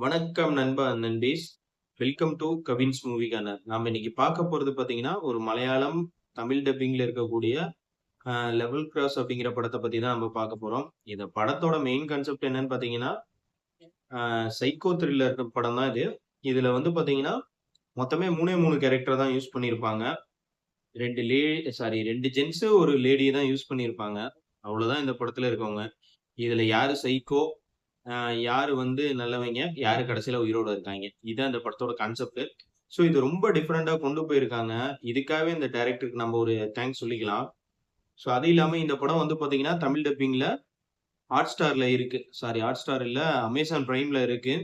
வணக்கம் நண்பா, நண்பீஸ். Welcome to Kavin's movie corner. நாம இன்னைக்கு பார்க்க போறது பார்த்தீங்கன்னா, ஒரு மலையாளம், தமிழ் டப்பிங்ல இருக்கக்கூடிய லெவல் கிராஸ் அப்படிங்கிற படத்த பத்தி தான் நம்ம பார்க்க போறோம். இந்த படத்தோட மெயின் கான்செப்ட் என்னன்னு பார்த்தீங்கன்னா, சைக்கோ த்ரில்லர் படம் தான் இது. இதுல வந்து பார்த்தீங்கன்னா, மொத்தமே 3 கேரக்டர் தான் யூஸ் பண்ணியிருப்பாங்க. 2 ஜென்ட்ஸ், ஒரு லேடிய தான் யூஸ் பண்ணியிருப்பாங்க. அவ்வளோதான் இந்த படத்துல இருக்கவங்க. இதுல யாரு சைக்கோ, அ யாரு வந்து நல்லவங்க, யாரு கடைசியில உயிரோட இருக்காங்க. இதான் இந்த படத்தோட கான்செப்ட். ஸோ இது ரொம்ப டிஃபரெண்ட்டா கொண்டு போயிருக்காங்க. இதுக்காகவே இந்த டைரக்டருக்கு நம்ம ஒரு தேங்க்ஸ் சொல்லிக்கலாம். ஸோ அது இல்லாம இந்த படம் வந்து பார்த்தீங்கன்னா, தமிழ் டப்பிங்ல Hotstarல இருக்கு. சாரி, Hotstar இல்ல, Amazon Primeல இருக்கு.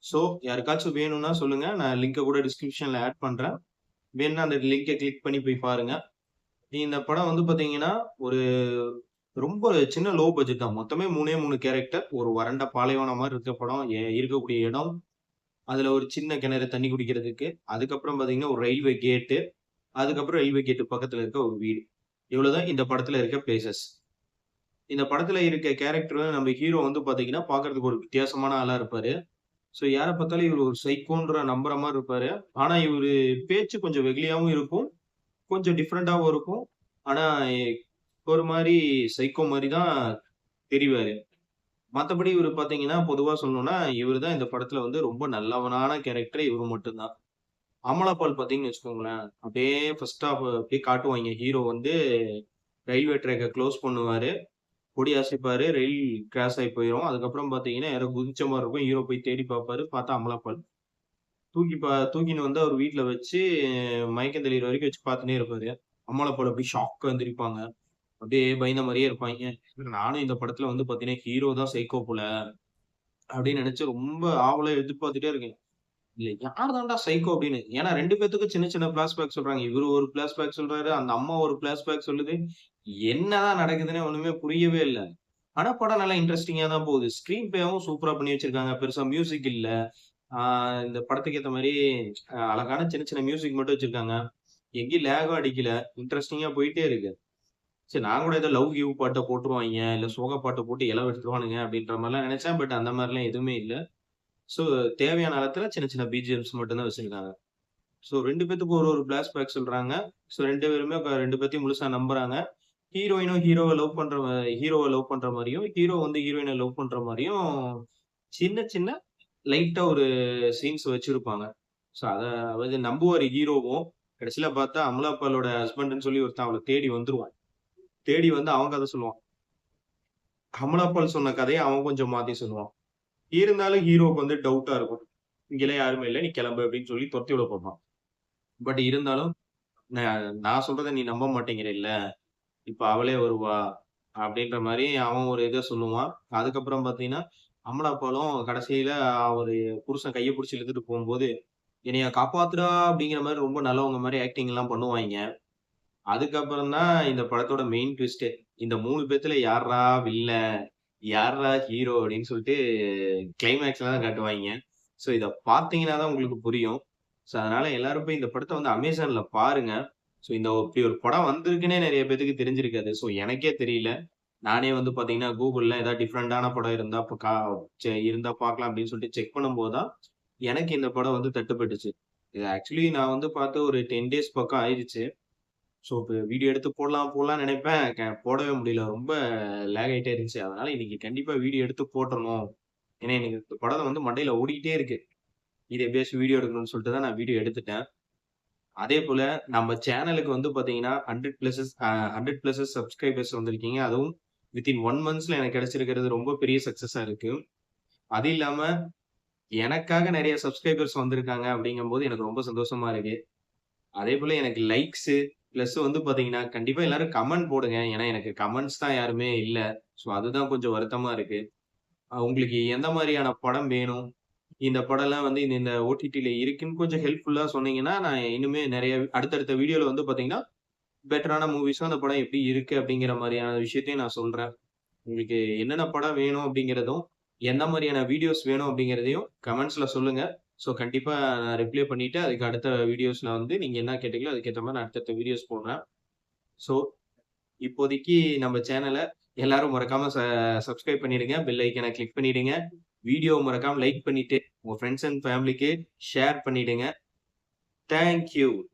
ஸோ யாருக்காச்சும் வேணும்னா சொல்லுங்க. நான் லிங்க கூட டிஸ்கிரிப்ஷன்ல ஆட் பண்றேன். வேணும்னா அந்த லிங்க கிளிக் பண்ணி போய் பாருங்க. இந்த படம் வந்து பார்த்தீங்கன்னா, ஒரு ரொம்ப சின்ன லோ பட்ஜெட் தான். மொத்தமே 3 கேரக்டர். ஒரு வறண்ட பாலைவனம் மாரி இருக்க படம். இருக்கக்கூடிய இடம். அதுல ஒரு சின்ன கிணறு தண்ணி குடிக்கிறதுக்கு. அதுக்கப்புறம் பார்த்தீங்கன்னா, ஒரு ரயில்வே கேட்டு. அதுக்கப்புறம் ரயில்வே கேட் பக்கத்துல இருக்க ஒரு வீடு. இவ்வளவுதான் இந்த படத்துல இருக்க பிளேஸஸ். இந்த படத்துல இருக்க கேரக்டர் நம்ம ஹீரோ வந்து பார்த்தீங்கன்னா, பார்க்கறதுக்கு ஒரு வித்தியாசமான ஆளா இருப்பாரு. ஸோ யார பார்த்தாலும் இவரு ஒரு சைக்கோன்ற நம்புற மாரி இருப்பாரு. ஆனா இவரு பேச்சு கொஞ்சம் வெகுளியாவும் இருக்கும். கொஞ்சம் டிஃபரெண்ட்டாவும் இருக்கும். ஆனா ஒரு மாரி சைக்கோ மாரி தான் தெரிவாரு. மத்தபடி இவரு பார்த்தீங்கன்னா, பொதுவா சொல்லணும்னா, இவரு தான் இந்த படத்துல வந்து ரொம்ப நல்லவனான கேரக்டரே இவரு மட்டும் தான். அமலா பால் பார்த்தீங்கன்னு வச்சுக்கோங்களேன், அப்படியே ஃபர்ஸ்ட் ஹாஃப் அப்படியே காட்டுவாய்ங்க. ஹீரோ வந்து ரயில்வே ட்ராக்க க்ளோஸ் பண்ணுவாரு. கொடி அசைப்பாரு. ரயில் கிராஸ் ஆயி போயிரும். அதுக்கப்புறம் பார்த்தீங்கன்னா, யாரோ குதிச்ச மாரி இருக்கும். ஹீரோ போய் தேடி பார்ப்பாரு. பார்த்தா அமலா பால். தூக்கின்னு வந்து அவர் வீட்ல வச்சு மயக்கம் தெளியிற வரைக்கும் வச்சு பார்த்துன்னே இருப்பாரு. அமலா பால் அப்படியே ஷாக்கா எந்திரிப்பாங்க. அப்படியே பயந்த மாரியே இருப்பாய்ங்க. நானும் இந்த படத்துல வந்து பார்த்தீங்கன்னா, ஹீரோ தான் சைக்கோ போல அப்படின்னு நெனச்சு ரொம்ப ஆவலா எதிர்பார்த்துட்டே இருக்கேன். இல்ல யார் தான்டா சைக்கோ அப்படின்னு. ஏன்னா 2 பேத்துக்கும் சின்ன சின்ன ஃபிளாஷ்பேக் சொல்றாங்க. இவரு ஒரு ஃபிளாஷ்பேக் சொல்றாரு. அந்த அம்மா ஒரு ஃபிளாஷ்பேக் சொல்லுது. என்னதான் நடக்குதுன்னே ஒண்ணுமே புரியவே இல்ல. ஆனா படம் நல்லா இன்ட்ரஸ்டிங்கா தான் போகுது. ஸ்க்ரீன் பிளேவும் சூப்பரா பண்ணி வச்சிருக்காங்க. பெருசா மியூசிக் இல்ல. ஆ இந்த படத்துக்கு ஏத்த மாரி அழகான சின்ன சின்ன மியூசிக் மட்டும் வச்சிருக்காங்க. எங்கேயும் லேகும் அடிக்கல. இன்ட்ரஸ்டிங்கா போயிட்டே இருக்கு. சரி, நான் கூட ஏதோ லவ் கிவ் பாட்ட போட்டுருவாய்ங்க. இல்ல சோக பாட்ட போட்டு எழ எடுத்துருவானுங்க அப்படின்ற மாரிலாம் நெனச்சேன். பட் அந்த மாரிலாம் எதுவுமே இல்ல. ஸோ தேவையான அளத்துல சின்ன சின்ன பிஜிஎம்ஸ் மட்டும் தான் வச்சிருக்காங்க. ஸோ 2 பேத்துக்கும் ஒரு ஒரு ஃபிளாஷ்பேக் சொல்றாங்க. ஸோ 2 பேருமே 2 பேத்தையும் முழுசா நம்புறாங்க. ஹீரோயினும் ஹீரோவ லவ் பண்ற மாரியும், ஹீரோ வந்து ஹீரோயின லவ் பண்ற மாரியும் சின்ன சின்ன லைட்டா ஒரு சீன்ஸ் வச்சிருப்பாங்க. ஸோ அதாவது நம்புவாரு ஹீரோவும். கடைசில பார்த்தா அமலா பாலோட ஹஸ்பண்ட்ன்னு சொல்லி ஒருத்தன் அவள தேடி வந்துருவான். தேடி வந்து அவன் கத சொல்லுவான். அமலா பால் சொன்ன கதைய அவன் கொஞ்சம் மாத்தி சொல்லுவான். இருந்தாலும் ஹீரோவுக்கு வந்து டவுட்டா இருக்கும். "இங்கலாம் யாருமே இல்ல. நீ கெளம்பு" அப்படின்னு சொல்லி தொரத்தி விட பாப்பான். பட் இருந்தாலும், நான் சொல்றத நீ நம்ப மாட்டேங்கிறல்ல. இப்ப அவளே வருவா. அப்படின்ற மாரி அவன் ஒரு இத சொல்லுவான். அதுக்கப்புறம் பார்த்தீங்கன்னா, அமலா பாலும் கடைசியில அவரு புருஷன் கைய புடிச்சு இழுத்துட்டு போம்போது, "என்னைய காப்பாத்துடா" அப்படிங்கிற மாரி ரொம்ப நல்லவங்க மாரி ஆக்டிங்லாம் பண்ணுவாய்ங்க. அதுக்கப்புறம் தான் இந்த படத்தோட மெயின் ட்விஸ்ட்டே. இந்த 3 பேத்துல யார்றா வில்லன்? யார்றா ஹீரோ? அப்படின்னு சொல்லிட்டு கிளைமாக்ஸ்ல தான் காட்டுவாய்ங்க. ஸோ இத பார்த்தீங்கன்னா தான் உங்களுக்கு புரியும். ஸோ அதனால எல்லாரும் போய் இந்த படத்த வந்து Amazonல பாருங்க. ஸோ இப்படி ஒரு படம் வந்திருக்குன்னே நெறைய பேத்துக்கு தெரிஞ்சிருக்காது. ஸோ எனக்கே தெரியல. நானே வந்து பார்த்தீங்கன்னா, Googleல ஏதாவது டிஃபரண்டான படம் இருந்தா இப்ப இருந்தா பார்க்கலாம் அப்படின்னு சொல்லிட்டு செக் பண்ணும்போது தான், எனக்கு இந்த படம் வந்து தட்டுப்பட்டுச்சு. இது ஆக்சுவலி நான் வந்து பார்த்து ஒரு 10 டேஸ் பக்கம் ஆயிருச்சு. ஸோ இப்ப வீடியோ எடுத்து போடலாம்னு நெனைப்பேன். போடவே முடியல. ரொம்ப லேக் ஆயிட்டே இருந்துச்சு. அதனால இன்னைக்கு கண்டிப்பா வீடியோ எடுத்து போட்டுறணும். ஏன்னா எனக்கு இந்த படம் வந்து மண்டையில ஓடிக்கிட்டே இருக்கு. இத எப்படியாச்சும் வீடியோ எடுக்கணும்னு சொல்லிட்டு தான் நான் வீடியோ எடுத்துட்டேன். அதேபோல நம்ம சேனலுக்கு வந்து பார்த்தீங்கன்னா 100 பிளஸஸ் சப்ஸ்கிரைபர்ஸ் வந்திருக்கீங்க. அதுவும் வித்தின் 1 மந்த்ஸ்ல எனக்கு கிடைச்சிருக்கிறது ரொம்ப பெரிய சக்சஸா இருக்கு. அது இல்லாம எனக்காக நெறைய சப்ஸ்கிரைபர்ஸ் வந்திருக்காங்க அப்படிங்கும்போது எனக்கு ரொம்ப சந்தோஷமா இருக்கு. அதேபோல எனக்கு லைக்ஸு பிளஸ் வந்து பார்த்தீங்கன்னா, கண்டிப்பா எல்லாரும் கமெண்ட் போடுங்க. ஏன்னா எனக்கு கமெண்ட்ஸ் தான் யாருமே இல்ல. ஸோ அதுதான் கொஞ்சம் வருத்தமா இருக்கு. உங்களுக்கு எந்த மாரியான படம் வேணும்? இந்த படம்லாம் வந்து இந்த இந்த ஓடிடில இருக்குன்னு கொஞ்சம் ஹெல்ப்ஃபுல்லா சொன்னீங்கன்னா, நான் இன்னுமே நெறைய அடுத்தடுத்த வீடியோல வந்து பார்த்தீங்கன்னா, பெட்டரான மூவிஸும் அந்த படம் எப்படி இருக்கு அப்படிங்கிற மாரியான விஷயத்தையும் நான் சொல்றேன். உங்களுக்கு என்னென்ன படம் வேணும் அப்படிங்கிறதும், எந்த மாரியான வீடியோஸ் வேணும் அப்படிங்கிறதையும் கமெண்ட்ஸ்ல சொல்லுங்க. ஸோ கண்டிப்பா நான் ரிப்ளை பண்ணிட்டு, அதுக்கு அடுத்த வீடியோஸ்ல வந்து நீங்க என்ன கேட்டீங்களோ அதுக்கேத்த மாரி நான் அடுத்தடுத்த வீடியோஸ் போடுறேன். ஸோ இப்போதைக்கு நம்ம சேனல எல்லாரும் மறக்காம சப்ஸ்கிரைப் பண்ணிடுங்க. பெல் ஐகான கிளிக் பண்ணிடுங்க. வீடியோவ மறக்காம லைக் பண்ணிட்டு, உங்க ஃபிரெண்ட்ஸ் அண்ட் ஃபேமிலிக்கு ஷேர் பண்ணிடுங்க. Thank you.